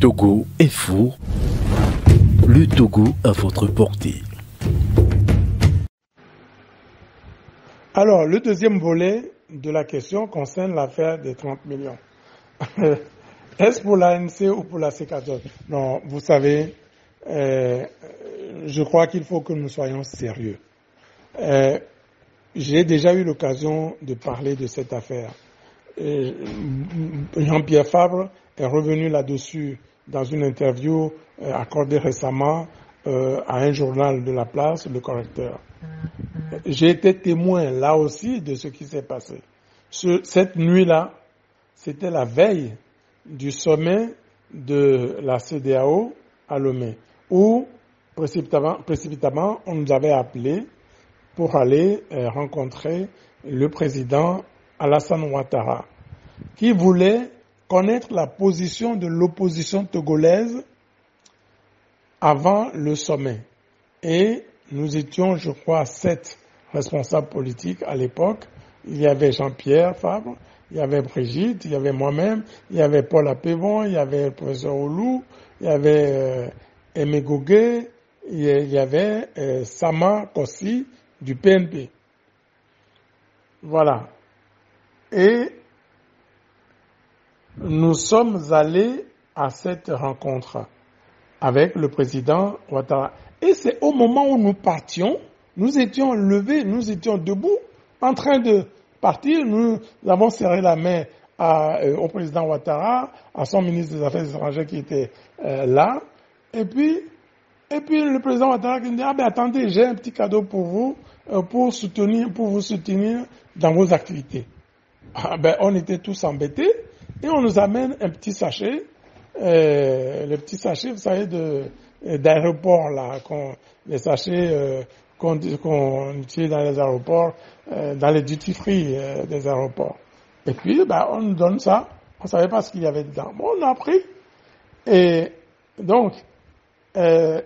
Togo est fou. Le Togo à votre portée. Alors, le deuxième volet de la question concerne l'affaire des 30 millions. Est-ce pour l'ANC ou pour la C14? Non, vous savez, je crois qu'il faut que nous soyons sérieux. J'ai déjà eu l'occasion de parler de cette affaire. Jean-Pierre Fabre est revenu là-dessus dans une interview accordée récemment à un journal de la place, Le Correcteur. J'ai été témoin là aussi de ce qui s'est passé. Cette nuit-là, c'était la veille du sommet de la CEDEAO à Lomé, où précipitamment on nous avait appelés pour aller rencontrer le président Alassane Ouattara, qui voulait connaître la position de l'opposition togolaise avant le sommet. Et nous étions, je crois, 7 responsables politiques à l'époque. Il y avait Jean-Pierre Fabre, il y avait Brigitte, il y avait moi-même, il y avait Paul Apévon, il y avait le professeur Oulou, il y avait Aimé Gougué, il y avait Sama Kossi du PNP. Voilà. Et nous sommes allés à cette rencontre avec le président Ouattara. Et c'est au moment où nous partions, nous étions levés, nous étions debout, en train de partir. Nous avons serré la main au président Ouattara, à son ministre des Affaires étrangères qui était là. Et puis le président Ouattara qui nous dit, attendez, j'ai un petit cadeau pour vous, pour vous soutenir dans vos activités. On était tous embêtés et on nous amène un petit sachet, le petit sachet, vous savez, d'aéroport là, les sachets qu'on utilise dans les aéroports, dans les duty free des aéroports. Et puis, on nous donne ça, on savait pas ce qu'il y avait dedans. Bon, on a pris. Et donc, et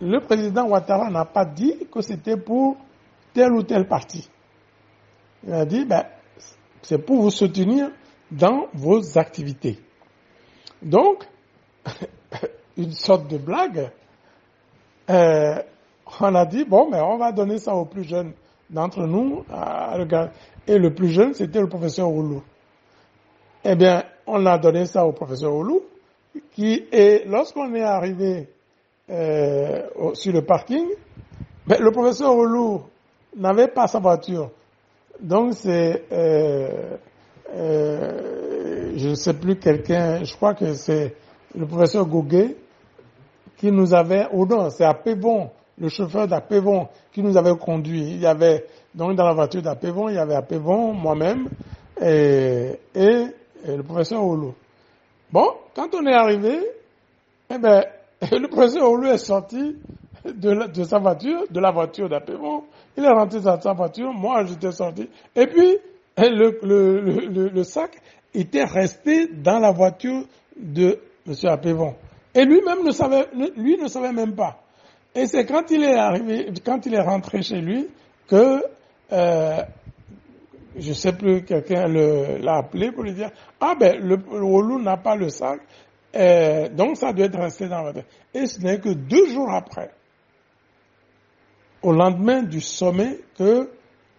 le président Ouattara n'a pas dit que c'était pour tel ou tel parti. Il a dit, c'est pour vous soutenir dans vos activités. Donc, une sorte de blague, on a dit, on va donner ça aux plus jeunes d'entre nous. Et le plus jeune, c'était le professeur Oulou. Eh bien, on a donné ça au professeur Oulou, et lorsqu'on est arrivé sur le parking, le professeur Oulou n'avait pas sa voiture. Donc c'est, je ne sais plus quelqu'un, je crois que c'est le professeur Gougué qui nous avait, ou non, c'est Apévon, le chauffeur d'Apévon qui nous avait conduit. Il y avait, donc dans la voiture d'Apévon, il y avait Apévon, moi-même, et le professeur Oulou. Bon, quand on est arrivé, le professeur Oulou est sorti de sa voiture, de la voiture d'Apévon. Il est rentré dans sa voiture, moi j'étais sorti. Et puis, le sac était resté dans la voiture de M. Apévon. Et lui-même ne savait même pas. Et c'est quand il est rentré chez lui que, je sais plus, quelqu'un l'a appelé pour lui dire, le Oulou n'a pas le sac, donc ça doit être resté dans la voiture. Et ce n'est que 2 jours après, au lendemain du sommet, que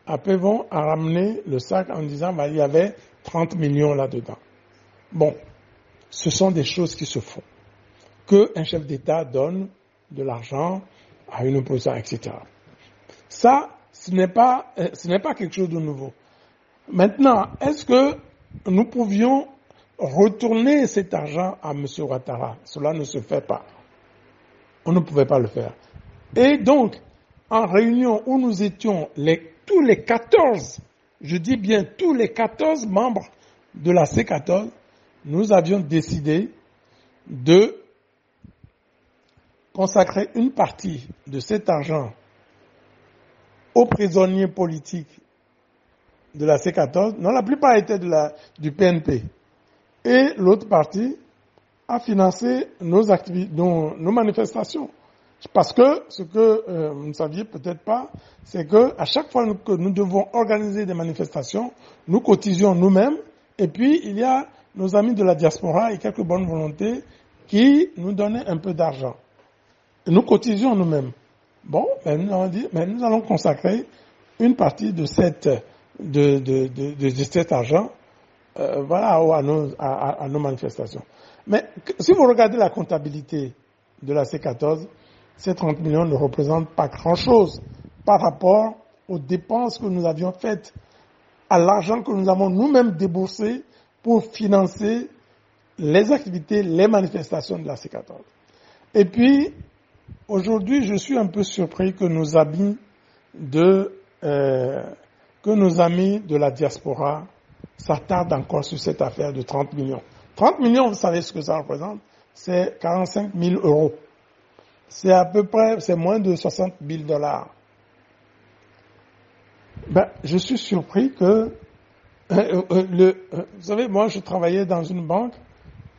Apévon a ramené le sac en disant, il y avait 30 millions là-dedans. Bon, ce sont des choses qui se font. Qu'un chef d'État donne de l'argent à une opposition, etc. Ça, ce n'est pas quelque chose de nouveau. Maintenant, est-ce que nous pouvions retourner cet argent à M. Ouattara? Cela ne se fait pas. On ne pouvait pas le faire. Et donc, en réunion où nous étions tous les 14, je dis bien tous les 14 membres de la C14, nous avions décidé de consacrer une partie de cet argent aux prisonniers politiques de la C14, non, la plupart étaient du PNP, et l'autre partie a financé nos activités, nos manifestations. Parce que ce que vous ne saviez peut-être pas, c'est que à chaque fois que nous devons organiser des manifestations, nous cotisions nous-mêmes, et puis il y a nos amis de la diaspora et quelques bonnes volontés qui nous donnaient un peu d'argent. Et nous cotisions nous-mêmes. Bon, ben nous avons dit, mais nous allons consacrer une partie de cet argent, voilà, à nos manifestations. Mais si vous regardez la comptabilité de la C14, ces 30 millions ne représentent pas grand-chose par rapport aux dépenses que nous avions faites, à l'argent que nous avons nous-mêmes déboursé pour financer les activités, les manifestations de la C14. Et puis, aujourd'hui, je suis un peu surpris que nos amis de la diaspora s'attardent encore sur cette affaire de 30 millions. 30 millions, vous savez ce que ça représente? C'est 45 000 euros. C'est à peu près, c'est moins de 60 000 $. Ben, je suis surpris que, vous savez, moi, je travaillais dans une banque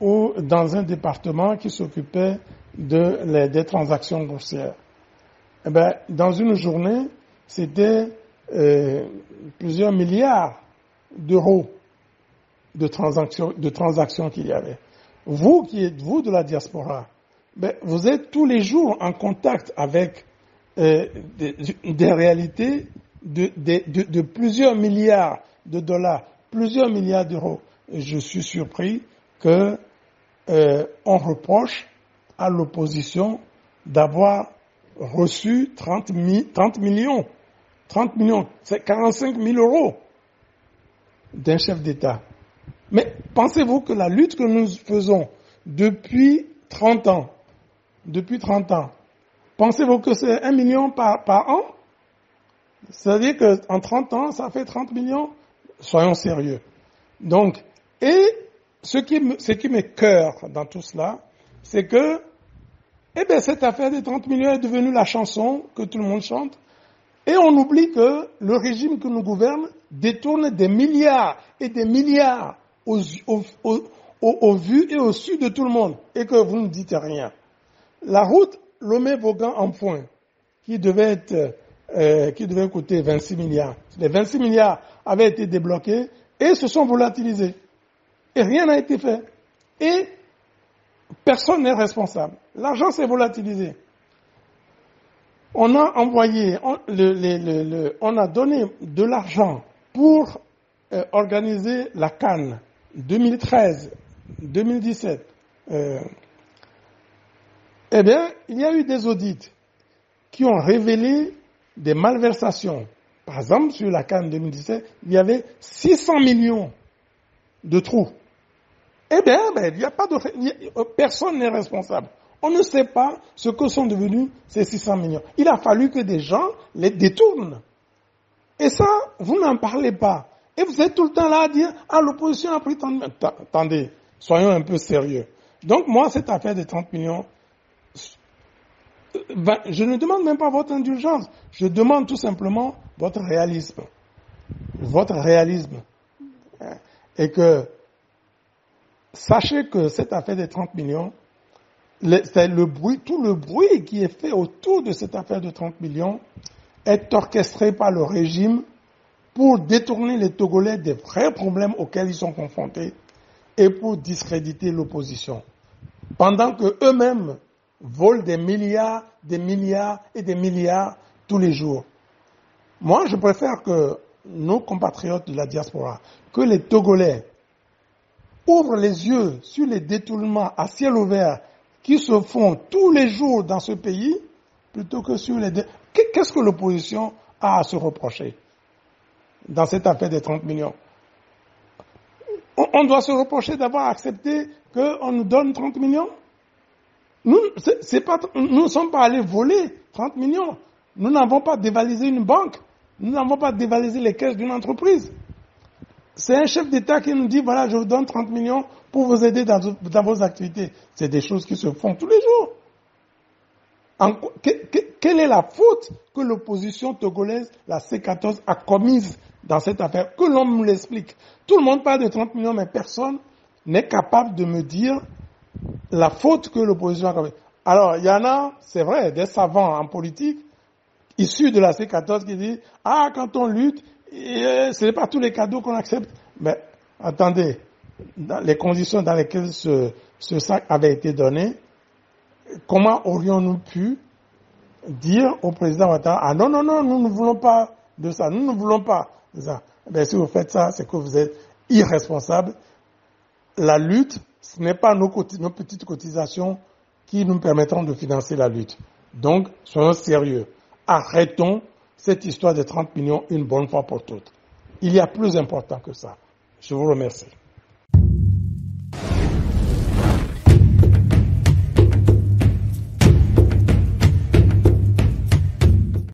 ou dans un département qui s'occupait des transactions boursières. Eh ben, dans une journée, c'était plusieurs milliards d'euros de transactions qu'il y avait. Vous qui êtes de la diaspora, ben, vous êtes tous les jours en contact avec des réalités de plusieurs milliards de dollars, plusieurs milliards d'euros. Et je suis surpris que on reproche à l'opposition d'avoir reçu 30 millions. 30 millions, c'est 45 000 euros d'un chef d'État. Mais pensez-vous que la lutte que nous faisons depuis 30 ans, pensez-vous que c'est 1 million par an? C'est-à-dire qu'en 30 ans, ça fait 30 millions? Soyons sérieux. Donc, et ce qui m'écoeure dans tout cela, c'est que, cette affaire des 30 millions est devenue la chanson que tout le monde chante. Et on oublie que le régime que nous gouverne détourne des milliards et des milliards au vu et au su de tout le monde, et que vous ne dites rien. La route Lomé-Vaughan-en-Point, qui devait coûter 26 milliards. Les 26 milliards avaient été débloqués et se sont volatilisés. Et rien n'a été fait. Et personne n'est responsable. L'argent s'est volatilisé. On a envoyé, on a donné de l'argent pour organiser la CAN 2013, 2017. Eh bien, il y a eu des audits qui ont révélé des malversations. Par exemple, sur la CAN 2017, il y avait 600 millions de trous. Eh bien, il y a pas personne n'est responsable. On ne sait pas ce que sont devenus ces 600 millions. Il a fallu que des gens les détournent. Et ça, vous n'en parlez pas. Et vous êtes tout le temps là à dire, l'opposition a pris tant de... Attendez, soyons un peu sérieux. Donc moi, cette affaire de 30 millions, je ne demande même pas votre indulgence. Je demande tout simplement votre réalisme. Votre réalisme. Et que, sachez que cette affaire des 30 millions, c'est tout le bruit qui est fait autour de cette affaire de 30 millions est orchestré par le régime pour détourner les Togolais des vrais problèmes auxquels ils sont confrontés et pour discréditer l'opposition. Pendant que eux-mêmes volent des milliards et des milliards tous les jours. Moi, je préfère que nos compatriotes de la diaspora, que les Togolais ouvrent les yeux sur les détournements à ciel ouvert qui se font tous les jours dans ce pays, plutôt que sur les... Qu'est-ce que l'opposition a à se reprocher dans cette affaire des 30 millions? On doit se reprocher d'avoir accepté qu'on nous donne 30 millions? Nous ne sommes pas allés voler 30 millions. Nous n'avons pas dévalisé une banque. Nous n'avons pas dévalisé les caisses d'une entreprise. C'est un chef d'État qui nous dit, voilà, je vous donne 30 millions pour vous aider dans vos activités. C'est des choses qui se font tous les jours. Quelle est la faute que l'opposition togolaise, la C14, a commise dans cette affaire? Que l'on nous l'explique. Tout le monde parle de 30 millions, mais personne n'est capable de me dire la faute que l'opposition a commise. Alors, il y en a, c'est vrai, des savants en politique, issus de la C14 qui disent, quand on lutte, ce n'est pas tous les cadeaux qu'on accepte. Mais attendez, dans les conditions dans lesquelles ce sac avait été donné, comment aurions-nous pu dire au président Ouattara, ah non, nous ne voulons pas de ça, nous ne voulons pas de ça. Ben, si vous faites ça, c'est que vous êtes irresponsable. La lutte, ce n'est pas nos petites cotisations qui nous permettront de financer la lutte. Donc, soyons sérieux. Arrêtons cette histoire de 30 millions une bonne fois pour toutes. Il y a plus important que ça. Je vous remercie.